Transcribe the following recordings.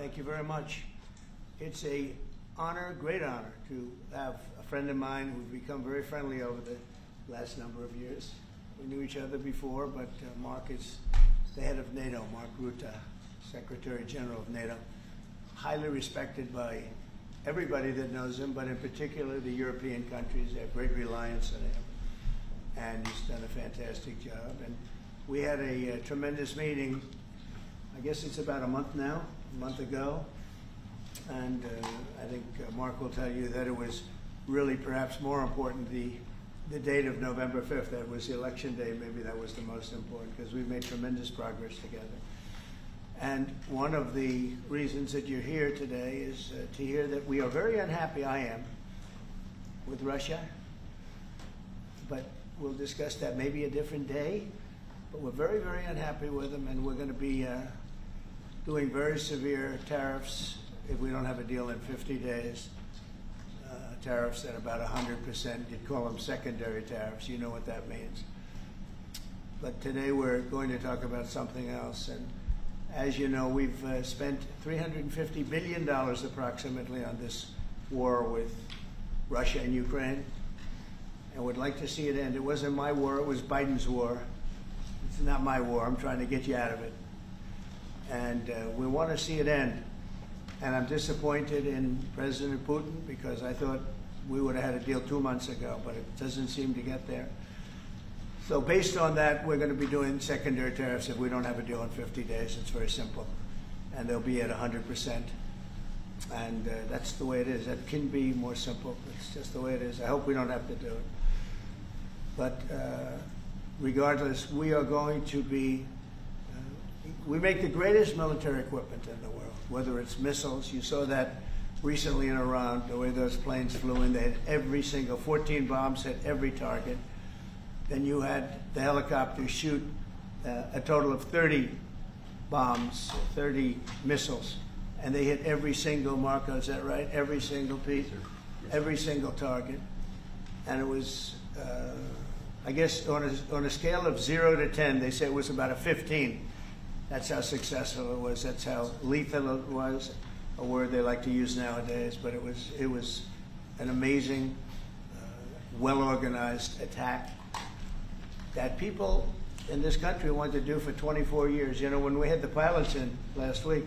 Thank you very much. It's a honor, great honor, to have a friend of mine who's become very friendly over the last number of years. We knew each other before, but Mark is the head of NATO, Mark Rutte, Secretary General of NATO. Highly respected by everybody that knows him, but in particular the European countries. They have great reliance on him, and he's done a fantastic job. And we had a tremendous meeting, I guess it's about a month ago, and I think Mark will tell you that it was really perhaps more important the date of November 5th. That was the election day. Maybe that was the most important, because we've made tremendous progress together. And one of the reasons that you're here today is to hear that we are very unhappy, I am, with Russia. But we'll discuss that maybe a different day. But we're very, very unhappy with them, and we're going to be doing very severe tariffs if we don't have a deal in 50 days. Tariffs at about 100%. You'd call them secondary tariffs. You know what that means. But today we're going to talk about something else. And as you know, we've spent $350 billion approximately on this war with Russia and Ukraine, and would like to see it end. It wasn't my war, it was Biden's war. It's not my war. I'm trying to get you out of it. And we want to see it end. And I'm disappointed in President Putin, because I thought we would have had a deal 2 months ago, but it doesn't seem to get there. So based on that, we're going to be doing secondary tariffs if we don't have a deal in 50 days. It's very simple. And they'll be at 100%. And that's the way it is. That can be more simple. It's just the way it is. I hope we don't have to do it. But regardless, we are going to be, we make the greatest military equipment in the world, whether it's missiles. You saw that recently in Iran, the way those planes flew in. They had every single, 14 bombs hit every target. Then you had the helicopters shoot a total of 30 bombs, 30 missiles, and they hit every single, Marco, is that right? Every single piece, every single target. And it was, I guess, on a scale of 0 to 10, they say it was about a 15. That's how successful it was. That's how lethal it was, a word they like to use nowadays. But it was an amazing, well-organized attack that people in this country wanted to do for 24 years. You know, when we had the pilots in last week,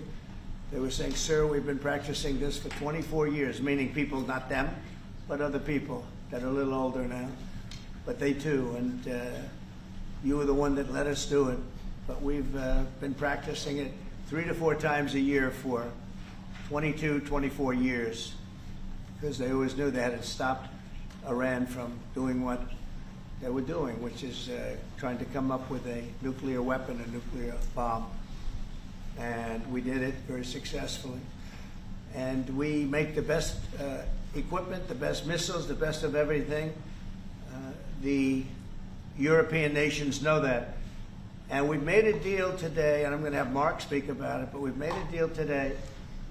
they were saying, "Sir, we've been practicing this for 24 years," meaning people, not them, but other people that are a little older now. But they too, and you were the one that let us do it. But we've been practicing it 3 to 4 times a year for 22, 24 years, because they always knew they had to stop Iran from doing what they were doing, which is trying to come up with a nuclear weapon, a nuclear bomb. And we did it very successfully. And we make the best equipment, the best missiles, the best of everything. The European nations know that. And we've made a deal today, and I'm going to have Mark speak about it, but we've made a deal today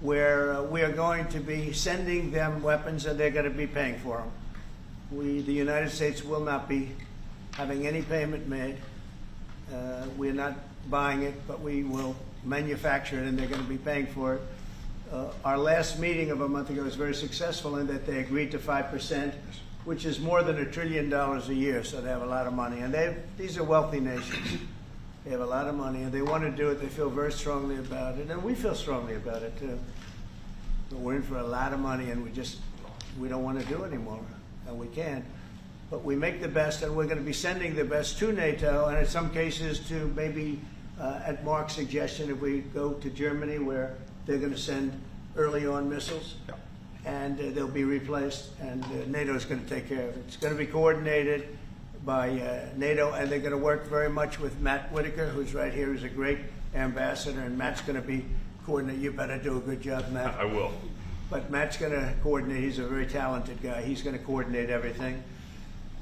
where we are going to be sending them weapons, and they're going to be paying for them. The United States will not be having any payment made. We're not buying it, but we will manufacture it, and they're going to be paying for it. Our last meeting of a month ago was very successful in that they agreed to 5%, which is more than $1 trillion a year, so they have a lot of money. And these are wealthy nations. They have a lot of money, and they want to do it. They feel very strongly about it, and we feel strongly about it, too. But we're in for a lot of money, and we don't want to do it anymore. And we can't. But we make the best, and we're going to be sending the best to NATO, and in some cases to maybe, at Mark's suggestion, if we go to Germany, where they're going to send early on missiles, and they'll be replaced, and NATO is going to take care of it. It's going to be coordinated by NATO, and they're going to work very much with Matt Whitaker, who's right here, who's a great ambassador, and Matt's going to be coordinating. You better do a good job, Matt. I will. But Matt's going to coordinate. He's a very talented guy. He's going to coordinate everything.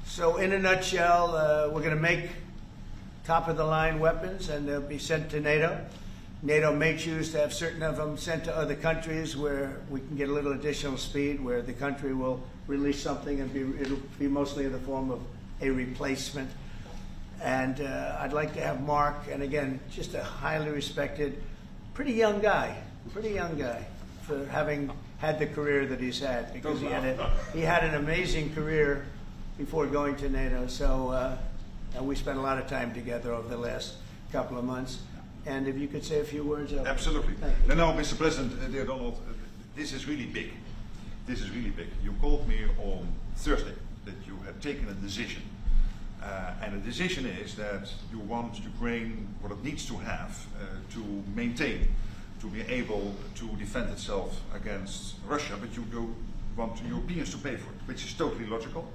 So in a nutshell, we're going to make top-of-the-line weapons, and they'll be sent to NATO. NATO may choose to have certain of them sent to other countries where we can get a little additional speed, where the country will release something and it'll be mostly in the form of a replacement. And I'd like to have Mark, and again, just a highly respected pretty young guy for having had the career that he's had, because he had an amazing career before going to NATO. So and we spent a lot of time together over the last couple of months. And if you could say a few words. Absolutely. No, Mr. President, dear Donald, this is really big. This is really big. You called me on Thursday that you had taken a decision. And the decision is that you want Ukraine what it needs to have to maintain, to be able to defend itself against Russia, but you do want Europeans to pay for it, which is totally logical.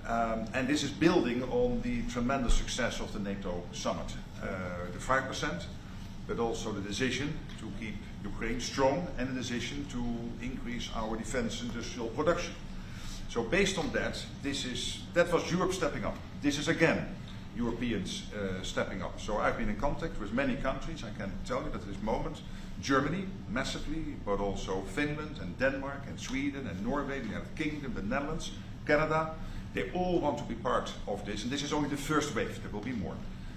And this is building on the tremendous success of the NATO summit. The 5%, but also the decision to keep Ukraine strong, and the decision to increase our defense industrial production. So based on that, that was Europe stepping up. This is again Europeans stepping up. So I've been in contact with many countries. I can tell you that at this moment, Germany massively, but also Finland and Denmark and Sweden and Norway, the United Kingdom, the Netherlands, Canada, they all want to be part of this. And this is only the first wave. There will be more.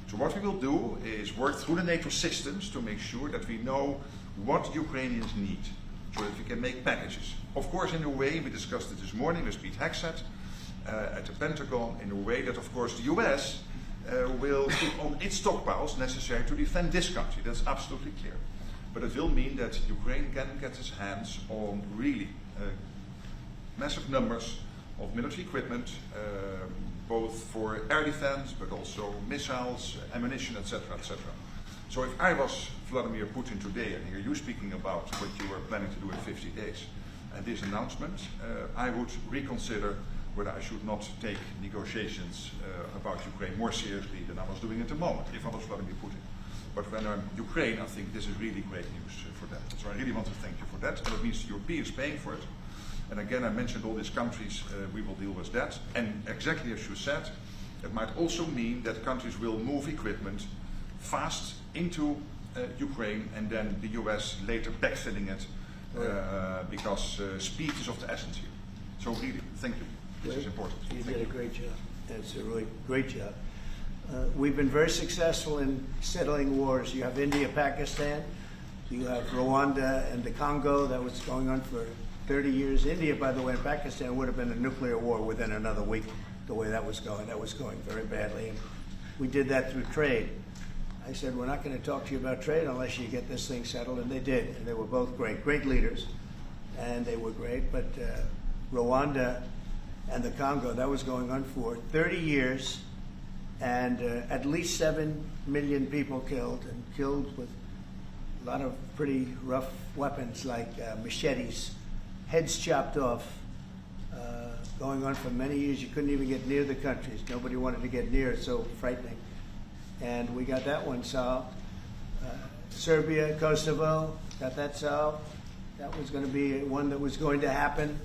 So what we will do is work through the NATO systems to make sure that we know what Ukrainians need, so that we can make packages. Of course, in a way, we discussed it this morning with Pete Hegseth at the Pentagon, in a way that, of course, the US will keep on its stockpiles necessary to defend this country. That's absolutely clear. But it will mean that Ukraine can get its hands on really massive numbers of military equipment, both for air defense, but also missiles, ammunition, etc., etc. So if I was Vladimir Putin today and hear you speaking about what you were planning to do in 50 days and this announcement, I would reconsider whether I should not take negotiations about Ukraine more seriously than I was doing at the moment, if I was Vladimir Putin. But when I'm Ukraine, I think this is really great news for that. So I really want to thank you for that. And it means the Europeans paying for it. And again, I mentioned all these countries, we will deal with that. And exactly as you said, it might also mean that countries will move equipment fast into Ukraine, and then the US later backfilling it, because speed is of the essence here. So really, thank you. This is important. You did a great job. That's a really great job. We've been very successful in settling wars. You have India, Pakistan, you have Rwanda and the Congo. That was going on for 30 years. India, by the way, and Pakistan would have been a nuclear war within another week, the way that was going. That was going very badly. And we did that through trade. I said, we're not going to talk to you about trade unless you get this thing settled, and they did. And they were both great leaders, and they were great. But Rwanda and the Congo, that was going on for 30 years, and at least 7 million people killed with a lot of pretty rough weapons like machetes, heads chopped off, going on for many years. You couldn't even get near the countries. Nobody wanted to get near. It's so frightening. And we got that one solved. Serbia, Kosovo, got that solved. That was going to be one that was going to happen.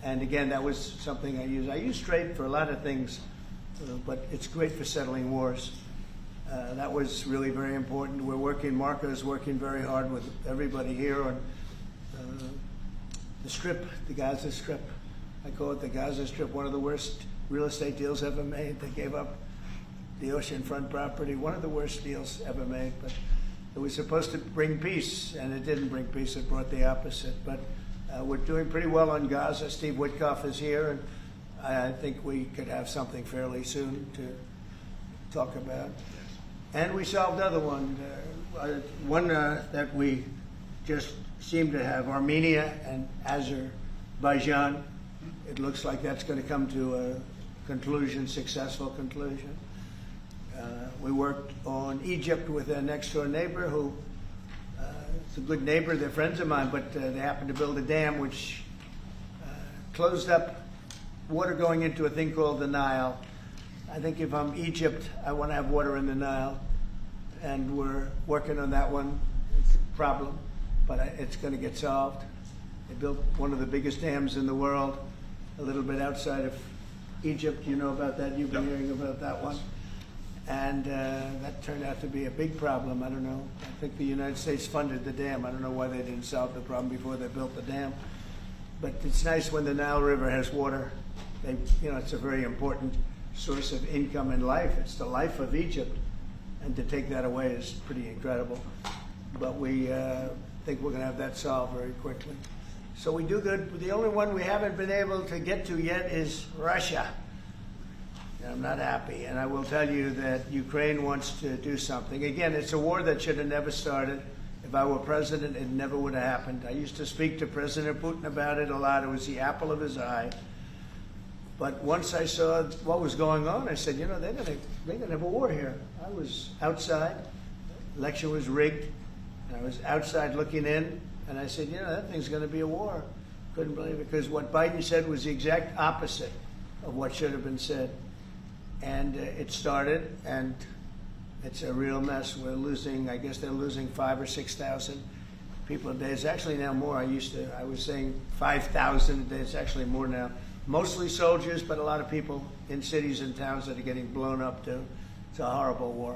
And again, that was something I used. I use trade for a lot of things, but it's great for settling wars. That was really very important. We're working, Marco's working very hard with everybody here on the Strip, the Gaza Strip. I call it the Gaza Strip, one of the worst real estate deals ever made. They gave up the oceanfront property, one of the worst deals ever made. But it was supposed to bring peace, and it didn't bring peace. It brought the opposite. But we're doing pretty well on Gaza. Steve Witkoff is here, and I think we could have something fairly soon to talk about. And we solved another one, that we just seem to have, Armenia and Azerbaijan. It looks like that's going to come to a conclusion, successful conclusion. We worked on Egypt with a next door neighbor who is a good neighbor. They're friends of mine, but they happened to build a dam which closed up water going into a thing called the Nile. I think if I'm Egypt, I want to have water in the Nile, and we're working on that one. It's a problem, but it's going to get solved. They built one of the biggest dams in the world, a little bit outside of Egypt. You know about that? You've been hearing about that one. And that turned out to be a big problem. I don't know. I think the United States funded the dam. I don't know why they didn't solve the problem before they built the dam. But it's nice when the Nile River has water. It's a very important source of income and life. It's the life of Egypt. And to take that away is pretty incredible. but we think we're going to have that solved very quickly. So we do good. The only one we haven't been able to get to yet is Russia. And I'm not happy. And I will tell you that Ukraine wants to do something. Again, it's a war that should have never started. If I were president, it never would have happened. I used to speak to President Putin about it a lot. It was the apple of his eye. But once I saw what was going on, I said, you know, they're gonna have a war here. I was outside. Election was rigged. And I was outside looking in. And I said, you know, that thing's going to be a war. Couldn't believe it, because what Biden said was the exact opposite of what should have been said. And it started, and it's a real mess. We're losing, I guess they're losing 5,000 or 6,000 people a day. It's actually now more. I was saying 5,000 a day. It's actually more now. Mostly soldiers, but a lot of people in cities and towns that are getting blown up too. It's a horrible war,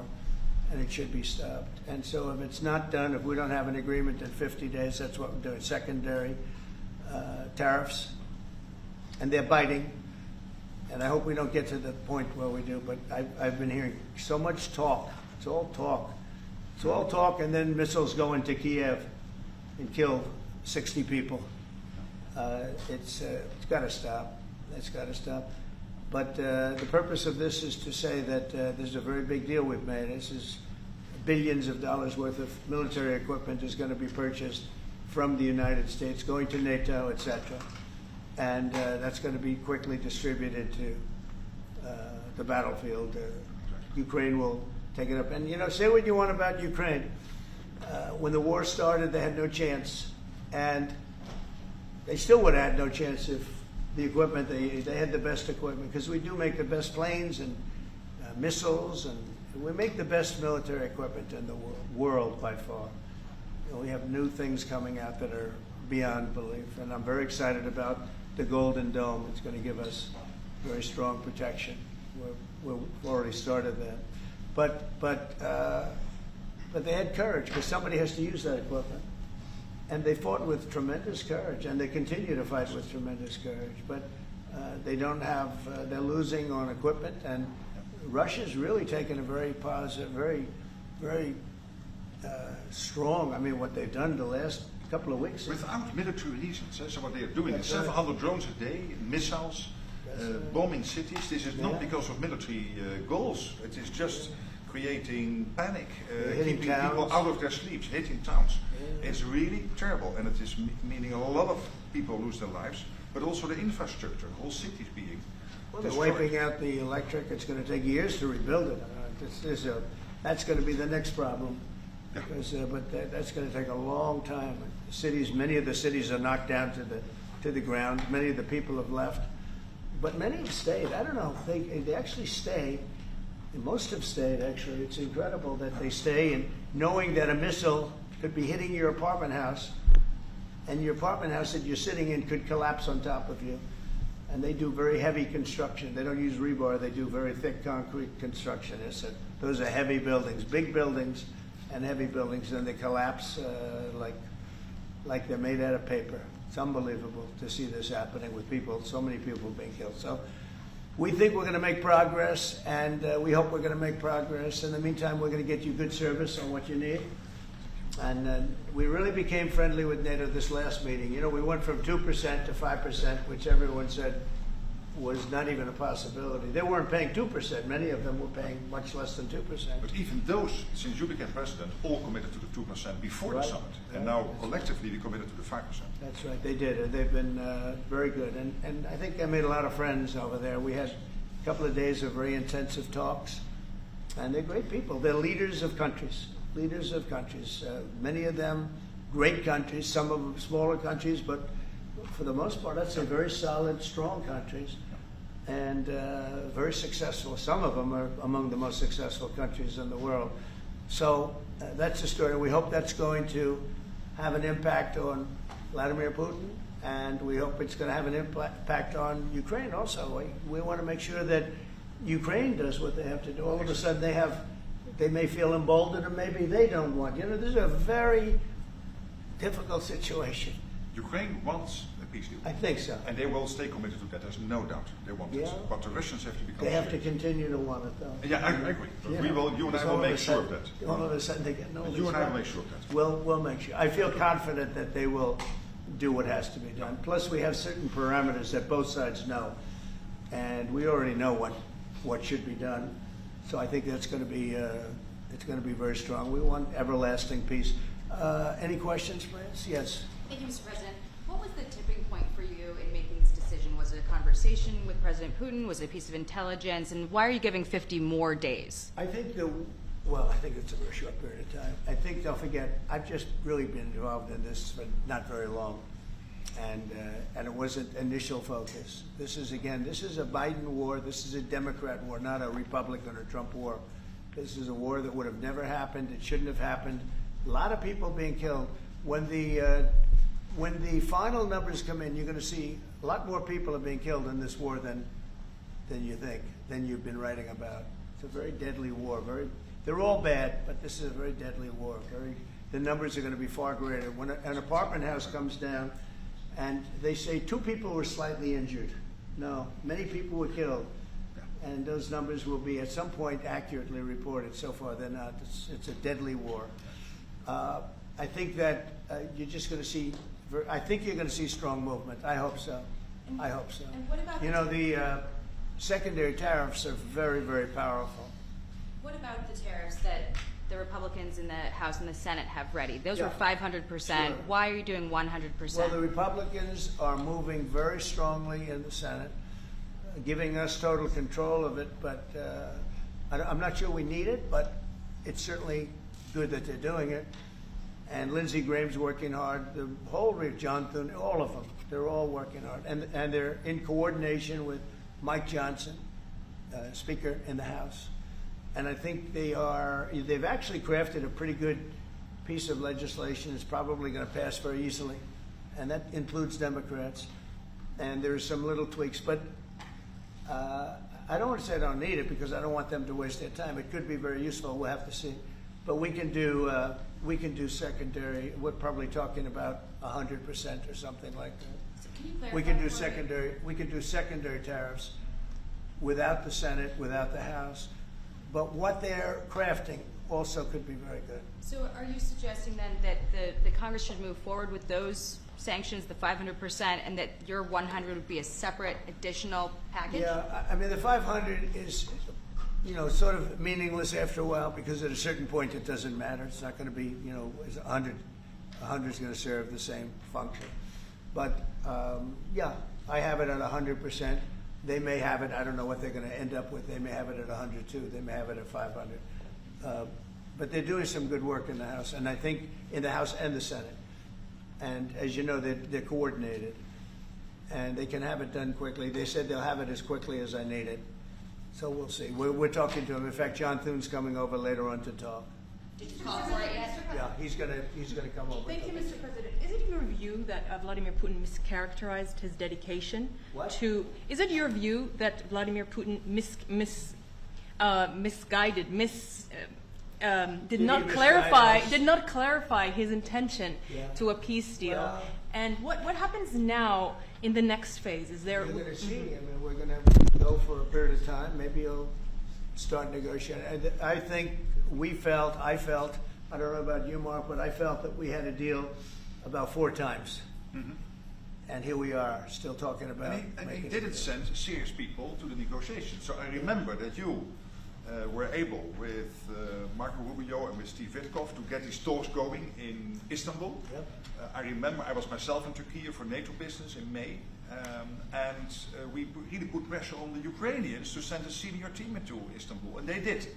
and it should be stopped. And so if it's not done, if we don't have an agreement in 50 days, that's what we're doing. Secondary tariffs, and they're biting. And I hope we don't get to the point where we do, but I've been hearing so much talk. It's all talk. It's all talk, and then missiles go into Kiev and kill 60 people. It's got to stop. It's got to stop. But the purpose of this is to say that there's a very big deal we've made. This is billions of dollars worth of military equipment is going to be purchased from the United States, going to NATO, etc. And that's going to be quickly distributed to the battlefield. Ukraine will take it up. And, you know, say what you want about Ukraine. When the war started, they had no chance. And they still would have had no chance if the equipment, they had the best equipment, because we do make the best planes and missiles, and we make the best military equipment in the world by far. You know, we have new things coming out that are beyond belief, and I'm very excited about the Golden Dome. It's going to give us very strong protection. We've already started that. But they had courage, because somebody has to use that equipment. And they fought with tremendous courage, and they continue to fight with tremendous courage. But they don't have, they're losing on equipment, and Russia's really taken a very positive, very strong, I mean, what they've done the last couple of weeks. Without military reasons. So what they are doing is 700 drones a day, missiles, bombing cities. This is not because of military goals. It is just creating panic, keeping people out of their sleeps, hitting towns. It's really terrible, and it is meaning a lot of people lose their lives, but also the infrastructure, whole cities being they're wiping out the electric. It's going to take years to rebuild it. That's going to be the next problem, because that's going to take a long time. Cities, many of the cities are knocked down to the ground. Many of the people have left, but many have stayed. I don't know. They actually stay. Most have stayed, actually. It's incredible that they stay, and knowing that a missile could be hitting your apartment house, and your apartment house that you're sitting in could collapse on top of you. And they do very heavy construction. They don't use rebar. They do very thick concrete construction. Those are heavy buildings, big buildings and heavy buildings, and they collapse like they're made out of paper. It's unbelievable to see this happening with people, so many people being killed. So we think we're going to make progress, and we hope we're going to make progress. In the meantime, we're going to get you good service on what you need. And we really became friendly with NATO this last meeting. You know, we went from 2% to 5%, which everyone said was not even a possibility. They weren't paying 2%. Many of them were paying much less than 2%. But even those, since you became president, all committed to the 2% before the summit. And now collectively we committed to the 5%. That's right, they did. And they've been very good. And I think I made a lot of friends over there. We had a couple of days of very intensive talks. And they're great people. They're leaders of countries. Leaders of countries. Many of them great countries, some of them smaller countries, but for the most part, I'd say very solid, strong countries, and very successful. Some of them are among the most successful countries in the world. So that's the story. We hope that's going to have an impact on Vladimir Putin, and we hope it's going to have an impact on Ukraine also. We want to make sure that Ukraine does what they have to do. All of a sudden they may feel emboldened, or maybe they don't want. You know, this is a very difficult situation. Ukraine wants a peace deal. I think so. And they will stay committed to that, there's no doubt. They want it. Yeah. But the Russians have to become They have to serious. continue to want it, though. Yeah, I agree. But Yeah. we will, you and I Because will all of make a sure of sudden- that. All of a sudden they get no. You and I will make sure of that. We'll make sure. I feel confident that they will do what has to be done. Plus, we have certain parameters that both sides know, and we already know what should be done. So I think that's going to be it's going to be very strong. We want everlasting peace. Any questions, France? Yes. Thank you, Mr. President. What was the tipping point for you in making this decision? Was it a conversation with President Putin? Was it a piece of intelligence? And why are you giving 50 more days? I think I think it's a very short period of time. I think, don't forget, I've just really been involved in this for not very long. And it wasn't initial focus. This is a Biden war. This is a Democrat war, not a Republican or Trump war. This is a war that would have never happened. It shouldn't have happened. A lot of people being killed. When the final numbers come in, you're going to see a lot more people are being killed in this war than you think, than you've been writing about. It's a very deadly war. They're all bad, but this is a very deadly war. The numbers are going to be far greater. When an apartment house comes down, and they say 2 people were slightly injured. No, many people were killed. And those numbers will be at some point accurately reported. So far, they're not. It's a deadly war. I think that you're just going to see. I think you're going to see strong movement. I hope so. I hope so. And what about the secondary tariffs are very, very powerful. What about the tariffs that the Republicans in the House and the Senate have ready? Those Yeah. were 500%. Sure. Why are you doing 100%? Well, the Republicans are moving very strongly in the Senate, giving us total control of it. But I'm not sure we need it, but it's certainly good that they're doing it. And Lindsey Graham's working hard. The whole John Thune, all of them, they're all working hard, and they're in coordination with Mike Johnson, Speaker in the House. And I think they've actually crafted a pretty good piece of legislation. It's probably going to pass very easily, and that includes Democrats. And there's some little tweaks, but I don't want to say I don't need it because I don't want them to waste their time. It could be very useful. We'll have to see. But we can do secondary. We're probably talking about 100% or something like that. So can you clarify We can do for me? secondary. We can do secondary tariffs without the Senate, without the House. But what they're crafting also could be very good. So are you suggesting then that the Congress should move forward with those sanctions, the 500%, and that your 100 would be a separate additional package? Yeah, I mean the 500 is, sort of meaningless after a while because at a certain point it doesn't matter. It's not going to be, it's 100. 100 is going to serve the same function. But I have it at 100%. They may have it. I don't know what they're going to end up with. They may have it at 100 too. They may have it at 500. But they're doing some good work in the House, and I think in the House and the Senate. And as you know, they're coordinated, and they can have it done quickly. They said they'll have it as quickly as I need it. So we'll see. We're talking to him. In fact, John Thune's coming over later on to talk. Did you call for it yet? Yeah, he's gonna come over. Thank you, Mr. President. Is it your view that Vladimir Putin mischaracterized his dedication What? to? Is it your view that Vladimir Putin misguided, did not clarify his intention Yeah. to a peace deal? Well- And what happens now in the next phase? Is there? We're going to see. I mean, we're going to go for a period of time. Maybe he'll start negotiating. I think I felt, I don't know about you, Mark, but I felt that we had a deal about 4 times. Mm-hmm. And here we are, still talking about And he making didn't a deal. send serious people to the negotiations. So I remember that you were able with Marco Rubio and with Steve Witkoff to get these talks going in Istanbul. Yep. I remember I was myself in Turkey for NATO business in May, and we really put pressure on the Ukrainians to send a senior team into Istanbul, and they did.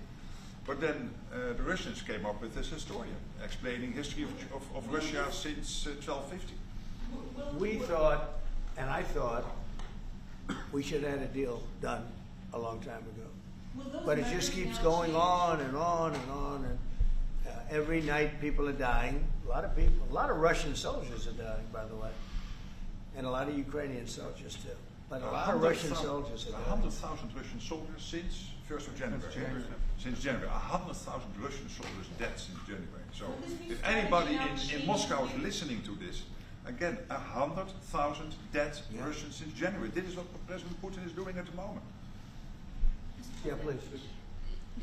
But then the Russians came up with this historian explaining history of Russia since 1250. We thought, and I thought, we should have had a deal done a long time ago. But it just keeps going on and on and on, and every night people are dying. A lot of Russian soldiers are dying, by the way, and a lot of Ukrainian soldiers too. But a lot of Russian soldiers are dying. 100,000 Russian soldiers since 1st of January. Since January. 100,000 Russian soldiers dead since January. So if anybody in Moscow is listening to this, Again, 100,000 dead Yeah. Russians since January. This is what President Putin is doing at the moment. Yeah, please.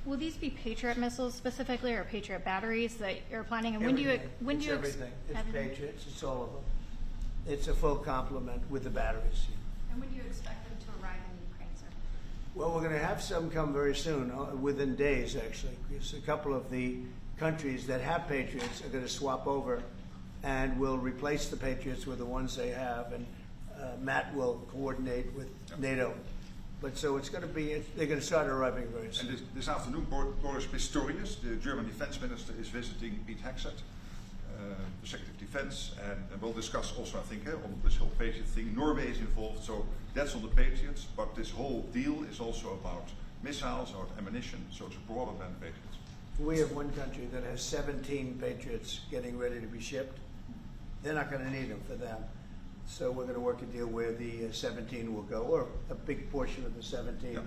Will these be Patriot missiles specifically, or Patriot batteries that you're planning? And when do you It's everything. It's Patriots. It's all of them. It's a full complement with the batteries. And when do you expect them to arrive in Ukraine, sir? Well, we're going to have some come very soon, within days actually, because a couple of the countries that have Patriots are going to swap over and will replace the Patriots with the ones they have, and Matt will coordinate with NATO. But so it's going to be, they're going to start arriving very soon. And this afternoon, Boris Pistorius, the German defense minister, is visiting Pete Hegseth, the Secretary of Defense, and we'll discuss also, I think, on this whole Patriot thing. Norway is involved, so that's on the Patriots, but this whole deal is also about missiles, about ammunition, so it's broader than Patriots. We have one country that has 17 Patriots getting ready to be shipped. They're not going to need them for them. So we're going to work a deal where the 17 will go, or a big portion of the 17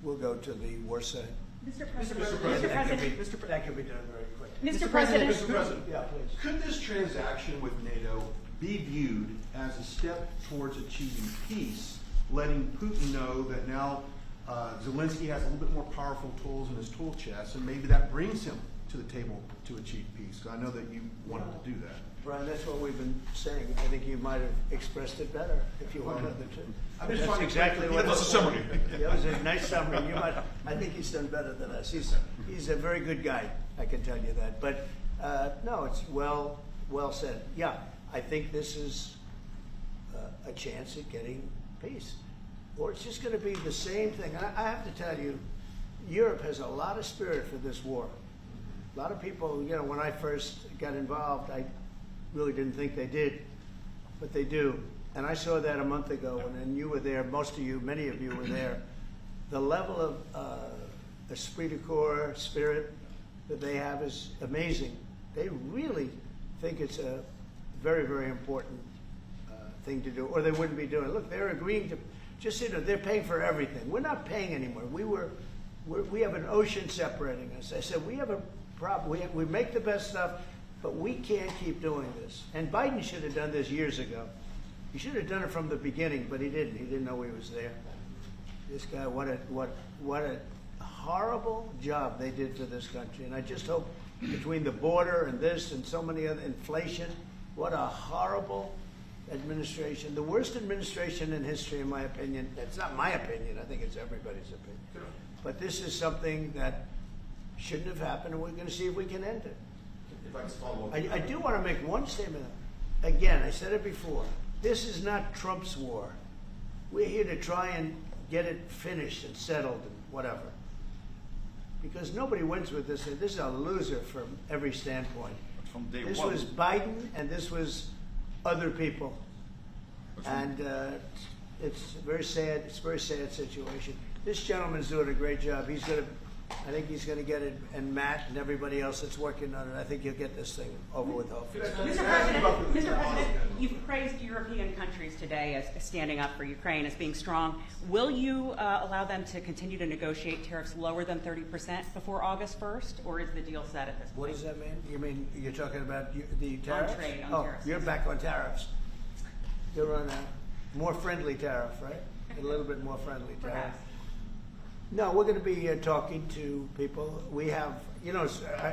will go to the war side. Mr. President. That can be done very quickly. Mr. President. Mr. President, Yeah, please. could this transaction with NATO be viewed as a step towards achieving peace, letting Putin know that now Zelensky has a little bit more powerful tools in his tool chest, and maybe that brings him to the table to achieve peace? I know that you wanted to do that. Brian, that's what we've been saying. I think you might have expressed it better if you wanted to. I'm just That's trying to exactly what That was a summary. That was a nice summary. I think he's done better than us. He's a very good guy, I can tell you that. But no, it's well said. Yeah, I think this is a chance at getting peace. Or it's just going to be the same thing. I have to tell you, Europe has a lot of spirit for this war. A lot of people, when I first got involved, I really didn't think they did, but they do. And I saw that a month ago, and you were there, many of you were there. The level of esprit de corps, spirit that they have is amazing. They really think it's a very, very important thing to do, or they wouldn't be doing it. Look, they're agreeing to, they're paying for everything. We're not paying anymore. We have an ocean separating us. I said, we have a problem. We make the best stuff, but we can't keep doing this. And Biden should have done this years ago. He should have done it from the beginning, but he didn't. He didn't know he was there. This guy, what a horrible job they did for this country. And I just hope between the border and this and so many other, inflation, what a horrible administration. The worst administration in history, in my opinion. It's not my opinion. I think it's everybody's opinion. But this is something that shouldn't have happened, and we're going to see if we can end it. If I can follow up. I do want to make one statement. Again, I said it before. This is not Trump's war. We're here to try and get it finished and settled and whatever. Because nobody wins with this. This is a loser from every standpoint. But from day This one, was Biden, and this was other people. And it's very sad. It's a very sad situation. This gentleman's doing a great job. I think he's going to get it, and Matt and everybody else that's working on it. I think he'll get this thing over with, hopefully. Mr. President, you've praised European countries today as standing up for Ukraine, as being strong. Will you allow them to continue to negotiate tariffs lower than 30% before August 1st, or is the deal set at this point? What does that mean? You mean you're talking about the tariffs? trade, on oh, tariffs, you're yes. back on tariffs. You're on a more friendly tariff, right? A little bit more friendly tariff. Perhaps. No, we're going to be talking to people. We have,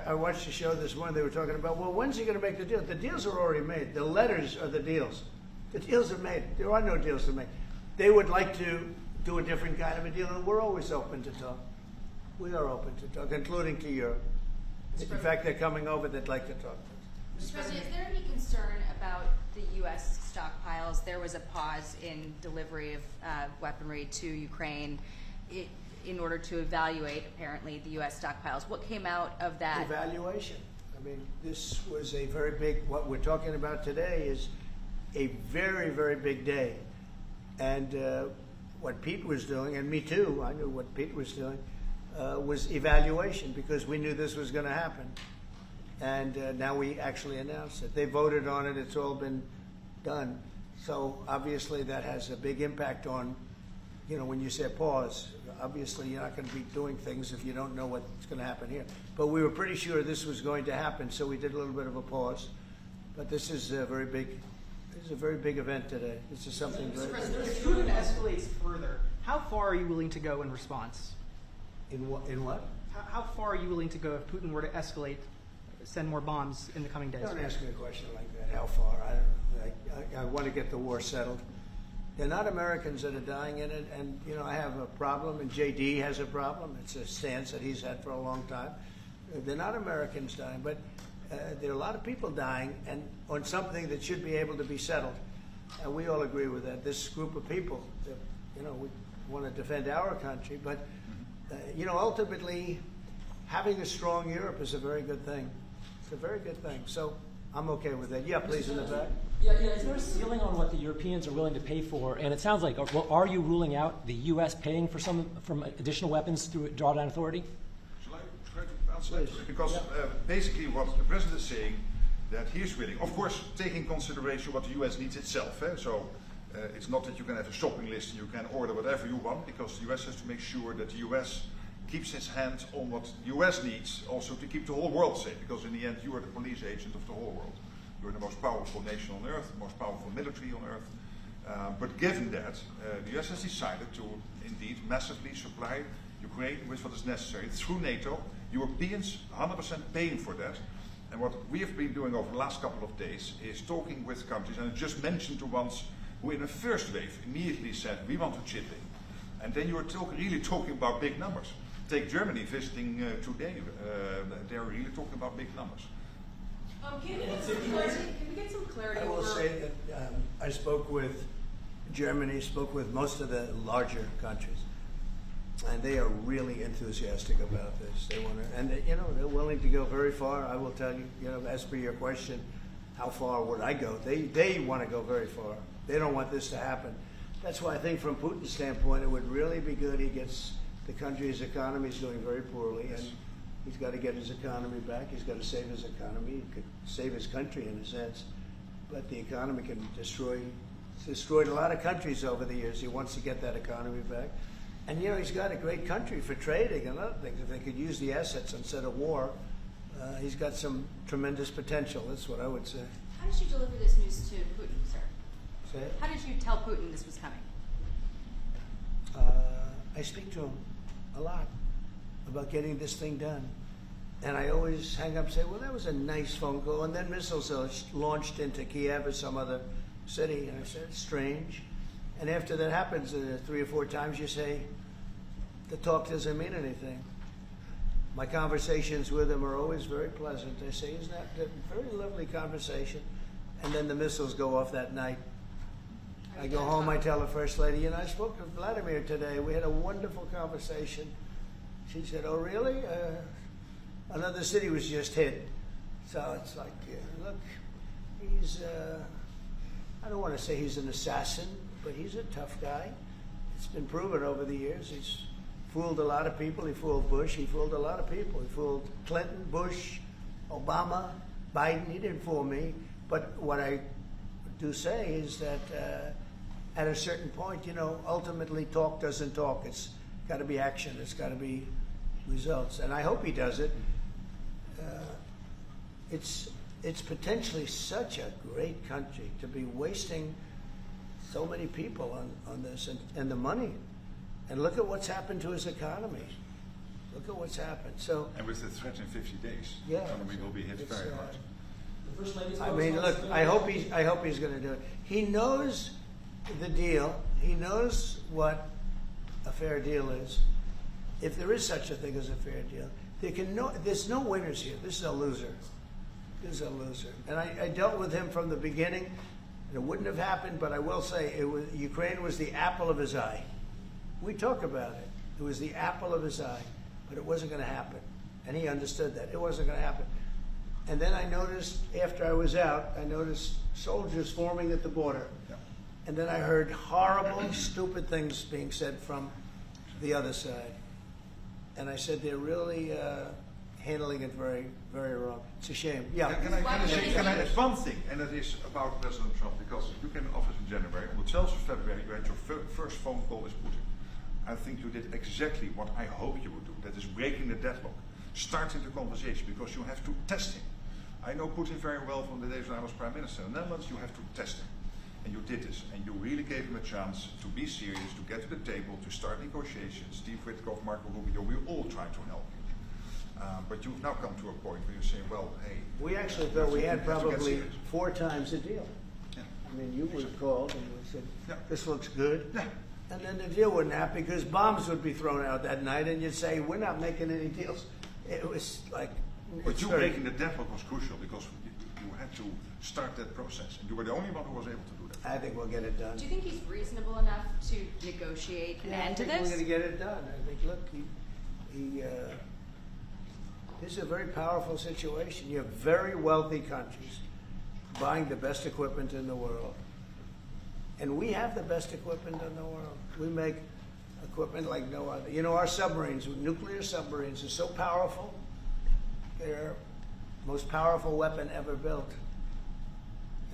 I watched the show this morning. They were talking about, well, when's he going to make the deal? The deals are already made. The letters are the deals. The deals are made. There are no deals to make. They would like to do a different kind of a deal, and we're always open to talk. We are open to talk, including to Europe. In fact, they're coming over. They'd like to talk to us. Mr. President, is there any concern about the U.S. stockpiles? There was a pause in delivery of weaponry to Ukraine in order to evaluate, apparently, the U.S. stockpiles. What came out of that? Evaluation. I mean, this was a very big, what we're talking about today is a very, very big day. And what Pete was doing, and me too, I knew what Pete was doing, was evaluation, because we knew this was going to happen. And now we actually announced it. They voted on it. It's all been done. So obviously that has a big impact on, when you say pause, obviously you're not going to be doing things if you don't know what's going to happen here. But we were pretty sure this was going to happen, so we did a little bit of a pause. But this is a very big This is a very big event today. This is something Mr. very... President, if Putin escalates further, how far are you willing to go in response? In what? How far are you willing to go if Putin were to escalate, send more bombs in the coming days? Don't ask me a question like that. How far? I don't know. I want to get the war settled. They're not Americans that are dying in it, and you know I have a problem, and JD has a problem. It's a stance that he's had for a long time. They're not Americans dying, but there are a lot of people dying, and on something that should be able to be settled. And we all agree with that. This group of people, you know, we want to defend our country, but you know, ultimately, having a strong Europe is a very good thing. It's a very good thing. So I'm okay with that. Yeah, please, in the back. Yeah, is there a ceiling on what the Europeans are willing to pay for? And it sounds like, well, are you ruling out the U.S. paying for some from additional weapons through drawdown authority? Shall I try to answer that? Because basically what the president is saying, that he is willing, of course, taking consideration what the U.S. needs itself. So it's not that you can have a shopping list and you can order whatever you want, because the U.S. has to make sure that the U.S. keeps its hand on what the U.S. needs, also to keep the whole world safe, because in the end you are the police agent of the whole world. You're the most powerful nation on earth, the most powerful military on earth. But given that, the U.S. has decided to indeed massively supply Ukraine with what is necessary through NATO. Europeans 100% paying for that. And what we have been doing over the last couple of days is talking with countries, and I just mentioned the ones who in the first wave immediately said, we want to chip in. And then you're really talking about big numbers. Take Germany visiting today. They're really talking about big numbers. Can we get some clarity? I will say that I spoke with Germany, spoke with most of the larger countries, and they are really enthusiastic about this. They want to, and you know, they're willing to go very far. I will tell you, you know, as per your question, how far would I go? They want to go very far. They don't want this to happen. That's why I think from Putin's standpoint, it would really be good. He gets the country's economy is doing very poorly, and he's got to get his economy back. He's got to save his economy. He could save his country in a sense, but the economy can destroyed a lot of countries over the years. He wants to get that economy back. And you know, he's got a great country for trading and other things. If they could use the assets instead of war, he's got some tremendous potential. That's what I would say. How did you deliver this news to Putin, sir? Say it? How did you tell Putin this was coming? I speak to him a lot about getting this thing done. And I always hang up and say, well, that was a nice phone call. And then missiles are launched into Kiev or some other city. And I said, it's strange. And after that happens 3 or 4 times, you say, the talk doesn't mean anything. My conversations with him are always very pleasant. I say, isn't that a very lovely conversation? And then the missiles go off that night. I go home, I tell the First Lady, you know, I spoke to Vladimir today. We had a wonderful conversation. She said, oh, really? Another city was just hit. So it's like, look, he's, I don't want to say he's an assassin, but he's a tough guy. It's been proven over the years. He's fooled a lot of people. He fooled Bush. He fooled a lot of people. He fooled Clinton, Bush, Obama, Biden. He didn't fool me. But what I do say is that at a certain point, you know, ultimately talk doesn't talk. It's got to be action. It's got to be results. And I hope he does it. It's potentially such a great country to be wasting so many people on this and the money. And look at what's happened to his economy. Look at what's happened. So, And with the threat in 50 days, yeah, the economy will be hit very hard. The First Lady's I mean, look, I hope he's going to do it. He knows the deal. He knows what a fair deal is. If there is such a thing as a fair deal, there's no winners here. This is a loser. This is a loser. And I dealt with him from the beginning. It wouldn't have happened, but I will say Ukraine was the apple of his eye. We talk about it. It was the apple of his eye, but it wasn't going to happen. And he understood that. It wasn't going to happen. And then I noticed, after I was out, I noticed soldiers forming at the border. Yeah. And then I heard horrible, stupid things being said from the other side. And I said, they're really handling it very, very wrong. It's a shame. Yeah. Can I add one thing, and that is about President Trump, because you came in office in January. On the 12th of February, you had your first phone call with Putin. I think you did exactly what I hoped you would do. That is breaking the deadlock, starting the conversation, because you have to test him. I know Putin very well from the days when I was Prime Minister in the Netherlands. You have to test him. And you did this, and you really gave him a chance to be serious, to get to the table, to start negotiations. Steve Witkoff, Marco Rubio, we all tried to help you. But you've now come to a point where you're saying, well, hey. We actually thought we had have to get probably serious. 4 times the deal. Yeah. I mean, you would have called and would have said, Yeah. this looks good. Yeah. And then the deal wouldn't happen because bombs would be thrown out that night and you'd say, we're not making any deals. It was like... But it's you very- making the deadlock was crucial because you had to start that process. And you were the only one who was able to do that. I think we'll get it done. Do you think he's reasonable enough to negotiate an end to I think we're this? going to get it done. I think, look, this is a very powerful situation. You have very wealthy countries buying the best equipment in the world. And we have the best equipment in the world. We make equipment like no other. You know, our submarines, nuclear submarines, are so powerful. They're the most powerful weapon ever built.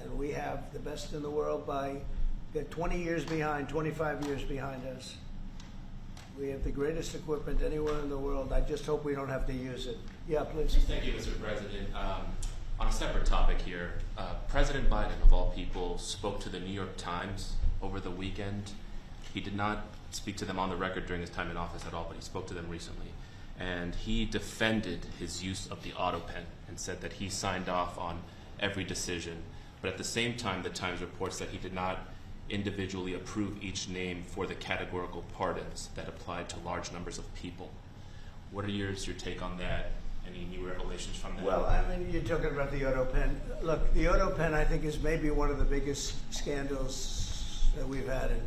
And we have the best in the world they're 20 years behind, 25 years behind us. We have the greatest equipment anywhere in the world. I just hope we don't have to use it. Yeah, please. Thank you, Mr. President. On a separate topic here, President Biden, of all people, spoke to the New York Times over the weekend. He did not speak to them on the record during his time in office at all, but he spoke to them recently. And he defended his use of the auto pen and said that he signed off on every decision. But at the same time, the Times reports that he did not individually approve each name for the categorical pardons that applied to large numbers of people. What are your take on that? Any new revelations from that? Well, I mean, you're talking about the auto pen. Look, the auto pen, I think, is maybe one of the biggest scandals that we've had in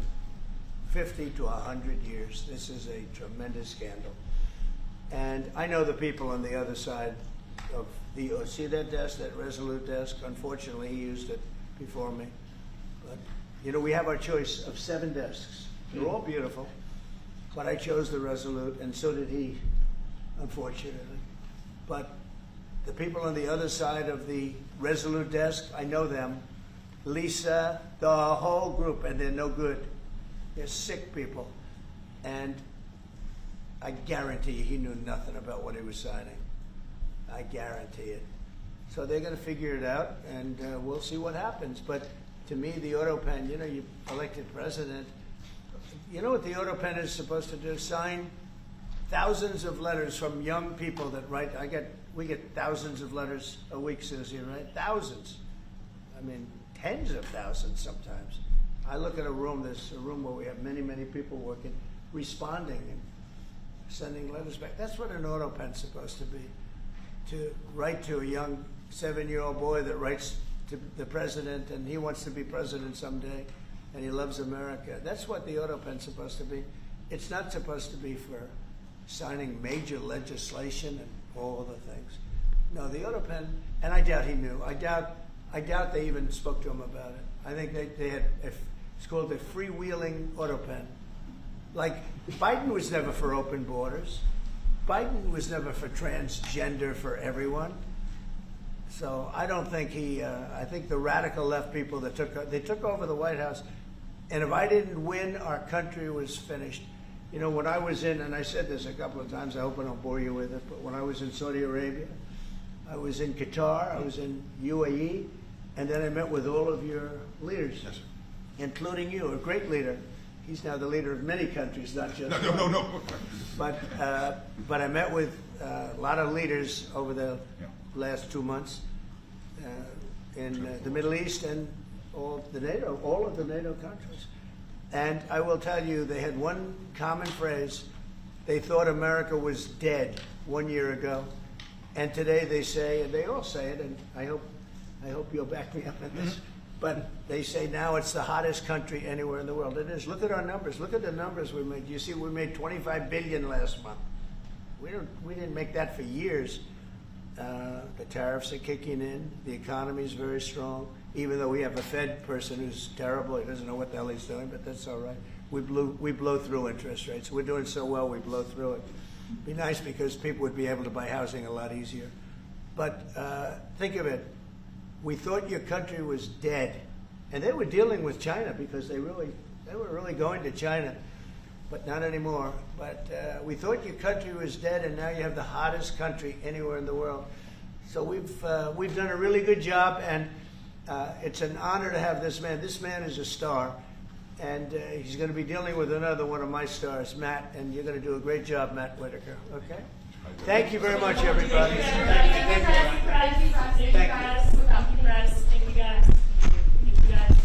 50 to 100 years. This is a tremendous scandal. And I know the people on the other side of see that desk, that Resolute desk? Unfortunately, he used it before me. But, you know, we have our choice of 7 desks. They're all beautiful. But I chose the Resolute, and so did he, unfortunately. But the people on the other side of the Resolute desk, I know them. Lisa, the whole group, and they're no good. They're sick people. And I guarantee you he knew nothing about what he was signing. I guarantee it. So they're going to figure it out, and we'll see what happens. But to me, the auto pen, you know, you elected president. You know what the auto pen is supposed to do? Sign thousands of letters from young people that write. We get thousands of letters a week, Susie, right? Thousands. I mean, tens of thousands sometimes. I look at a room, there's a room where we have many, many people working, responding and sending letters back. That's what an auto pen's supposed to be. To write to a young 7-year-old boy that writes to the president and he wants to be president someday and he loves America. That's what the auto pen's supposed to be. It's not supposed to be for signing major legislation and all the things. No, the auto pen, and I doubt he knew. I doubt they even spoke to him about it. I think they had, it's called a freewheeling auto pen. Like, Biden was never for open borders. Biden was never for transgender for everyone. So I don't think I think the radical left people that took over the White House, and if I didn't win, our country was finished. You know, when I was in, and I said this a couple of times, I hope I don't bore you with it, but when I was in Saudi Arabia, I was in Qatar, I was in UAE, and then I met with all of your leaders, Yes, sir. including you, a great leader. He's now the leader of many countries, not just No. But I met with a lot of leaders over the last 2 months in the Middle East and all of the NATO countries. And I will tell you, they had one common phrase. They thought America was dead 1 year ago. And today they say, and they all say it, and I hope you'll back me up in this, but they say now it's the hottest country anywhere in the world. It is. Look at our numbers. Look at the numbers we made. You see, we made $25 billion last month. We didn't make that for years. The tariffs are kicking in. The economy is very strong. Even though we have a Fed person who's terrible, he doesn't know what the hell he's doing, but that's all right. We blow through interest rates. We're doing so well, we blow through it. Be nice because people would be able to buy housing a lot easier. But think of it. We thought your country was dead, and they were dealing with China because they were really going to China, but not anymore. But we thought your country was dead, and now you have the hottest country anywhere in the world. So we've done a really good job, and It's an honor to have this man. This man is a star, and he's going to be dealing with another one of my stars, Matt, and you're going to do a great job, Matt Whitaker, okay? Thank you very much, everybody. Thank you, guys. Thank you, guys. Thank you, guys. Thank you, guys.